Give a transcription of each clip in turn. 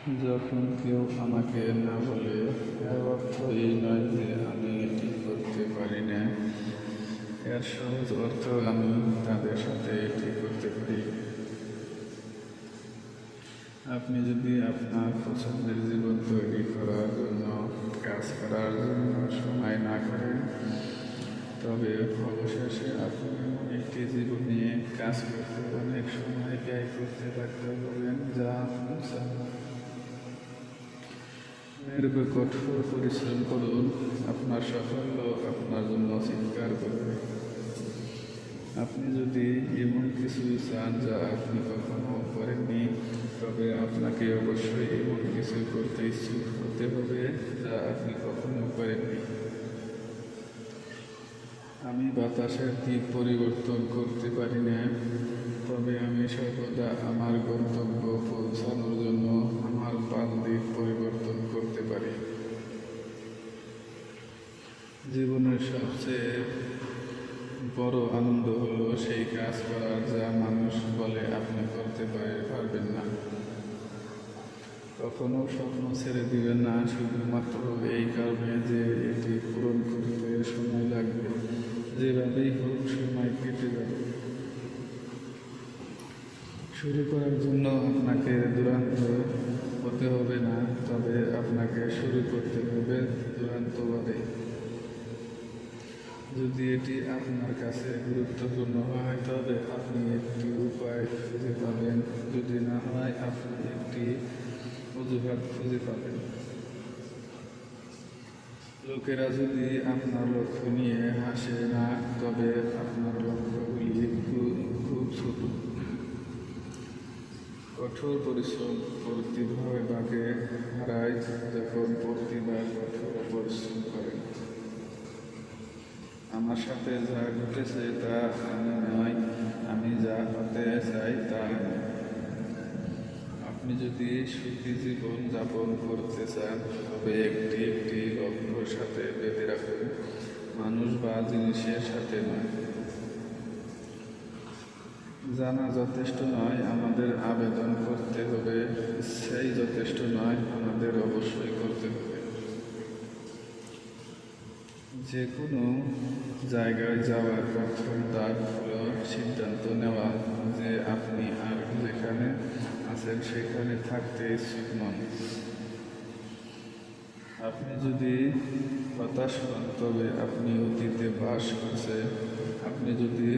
যখন কেউ আমাকে না বলে, এর অর্থ এই নয় যে আমি এটি করতে পারি না। এর সহজ অর্থ আমি তাদের সাথে এটি করতে পারি। আপনি যদি আপনার পছন্দের জীবন তৈরি করার জন্য কাজ করার জন্য সময় না করেন, তবে অবশেষে আপনি একটি জীবনে কাজ করতে অনেক সময় ব্যয় করতে বাধ্য হবেন, যা আপনি চান। কঠোর পরিশ্রম করুন, আপনার সাফল্য আপনার জন্য চিৎকার করবে। আপনি যদি এমন কিছু চান যা আপনি কখনো করেননি, তবে আপনাকে অবশ্যই এমন কিছু করতে ইচ্ছুক হতে হবে যা আপনি কখনো করেননি। আমি বাতাসের দিক পরিবর্তন করতে পারি না, তবে আমি সর্বদা আমার গন্তব্য পৌঁছানোর জন্য আমার পাল দিক পরিবর্তন করতে পারি। জীবনের সবচেয়ে বড় আনন্দ হলো সেই কাজ করার যা মানুষ বলে আপনি করতে পারবেন না। কখনো স্বপ্ন ছেড়ে দিবেন না শুধুমাত্র এই কারণে যে এটি পূরণ করতে সময় লাগবে। যেভাবেই হোক সময় কেটে যাবে। শুরু করার জন্য আপনাকে দুরন্ত হতে হবে না, তবে আপনাকে শুরু করতে হবে দুরন্তভাবে। যদি এটি আপনার কাছে গুরুত্বপূর্ণ হয়, তবে আপনি একটি উপায় খুঁজে পাবেন। যদি না হয়, আপনি একটি অজুহাত খুঁজে পাবেন। লোকেরা যদি আপনার লক্ষ্য নিয়ে হাসে না, তবে আপনার লক্ষ্যগুলি খুব ছোট। কঠোর পরিশ্রম প্রতিভাকে হারায় যখন প্রতিবার কঠোর পরিশ্রম করেন। আমার সাথে যা ঘটেছে তা আমি নয়, আমি যা হতে চাই তা। আপনি যদি সুখী জীবন যাপন করতে চান, তবে একটি একটি লক্ষ্যর সাথে বেঁধে রাখুন, মানুষ বা জিনিসের সাথে নয়। জানা যথেষ্ট নয়, আমাদের আবেদন করতে হবে। ইচ্ছাই যথেষ্ট নয়, আমাদের অবশ্যই করতে হবে। যে কোনো জায়গায় যাওয়ার প্রথম ধাপ হলো সিদ্ধান্ত নেওয়া যে আপনি আর যেখানে আছেন সেখানে থাকতে ইচ্ছুক নন। আপনি যদি হতাশ হন, তবে আপনি অতীতে বাস করছেন। আপনি যদি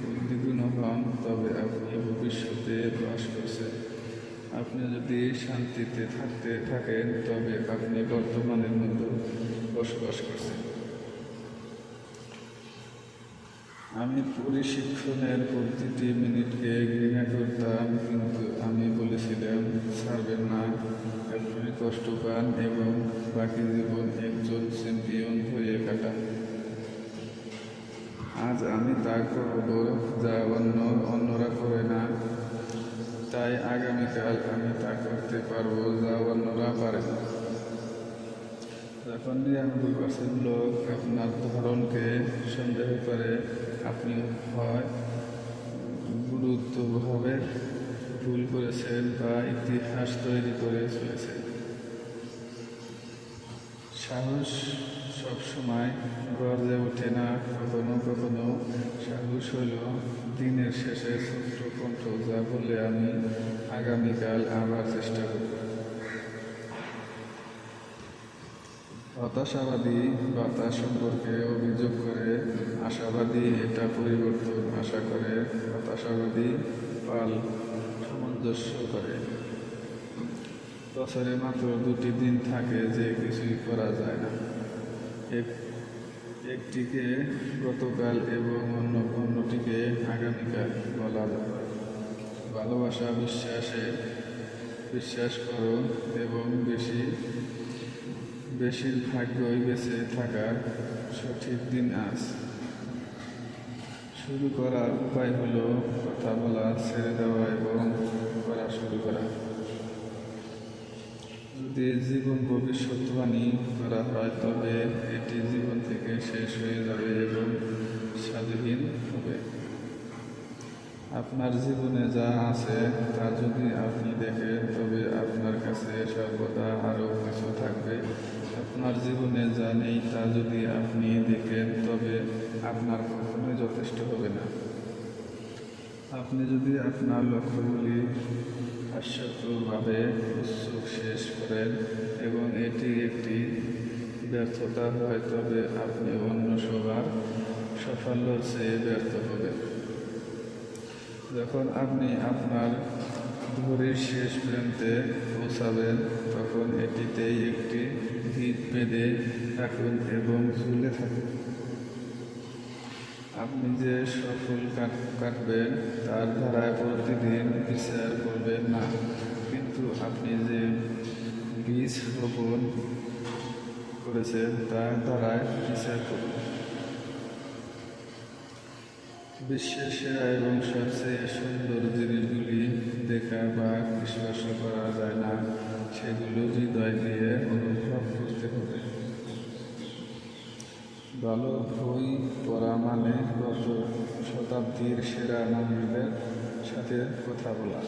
উদ্বিগ্ন হন, তবে আপনি ভবিষ্যতে বাস করছেন। আপনি যদি শান্তিতে থাকেন, তবে আপনি বর্তমানের মতো বসবাস করছেন। আমি প্রশিক্ষণের প্রতিটি মিনিটকে ঘৃণা করতাম, কিন্তু আমি বলেছিলাম ছাড়বেন না। আপনি কষ্ট পান এবং বাকি জীবন একজন চ্যাম্পিয়ন হয়ে কাটান। আজ আমি তা করব যা অন্যরা করে না, তাই আগামীকাল আমি তা করতে পারবো যা অন্যরা পারে না। যখন 99% লোক আপনার ধরনকে সন্দেহ করে, আপনি হয় গুরুত্বভাবে ভুল করেছেন বা ইতিহাস তৈরি করে চলেছেন। সাহস সবসময় গর্জে ওঠে না, কখনো কখনো সাহস হল দিনের শেষে ছোট্ট কণ্ঠ যা বলে আমি আগামীকাল আবার চেষ্টা করব। হতাশাবাদী বাতাস সম্পর্কে অভিযোগ করে, আশাবাদী এটা পরিবর্তন আশা করে। হতাশাবাদী পাল সামঞ্জস্য করে। বছরে মাত্র 2টি দিন থাকে যে কিছুই করা যায় না। একটিকে গতকাল এবং অন্যটিকে আগামীকাল বলা যায়। ভালোবাসা বিশ্বাস করো এবং বেশির ভাগ্যই বেঁচে থাকার সঠিক দিন আজ। শুরু করার উপায় হলো কথা বলা ছেড়ে দেওয়া এবং করা শুরু করা। যদি জীবন ভবিষ্যৎবাণী করা হয়, তবে এটি জীবন থেকে শেষ হয়ে যাবে এবং স্বাধীন হবে। আপনার জীবনে যা আছে তা যদি আপনি দেখেন, তবে আপনার কাছে সর্বদা আরও কিছু থাকবে। আপনার জীবনে যা নেই তা যদি আপনি দেখেন তবে আপনার কখনোই যথেষ্ট হবে না। আপনি যদি আপনার লক্ষ্যগুলি হাস্যকরভাবে উৎসুক শেষ করেন এবং এটি একটি ব্যর্থতা হয় তবে আপনি অন্য সবার সাফল্যের চেয়ে ব্যর্থ হবেন। যখন আপনি আপনার ঘড়ির শেষ প্রান্তে পৌঁছাবেন তখন এটিতেই একটি ভিত বেঁধে রাখুন এবং ঝুলে থাকুন। আপনি যে সফল কাটবেন তার ধারায় প্রতিদিন বিচার করবেন না, কিন্তু আপনি যে বীজ রোপণ করেছেন তার ধারায় বিচার করুন। বিশ্বের সেরা এবং সবচেয়ে সুন্দর জিনিসগুলি দেখা বা স্পর্শ করা যায় না, সেগুলো হৃদয় দিয়ে অনুভব করতে হবে। ভালো বই পড়া মানে গত শতাব্দীর সেরা মানুষদের সাথে কথা বলা।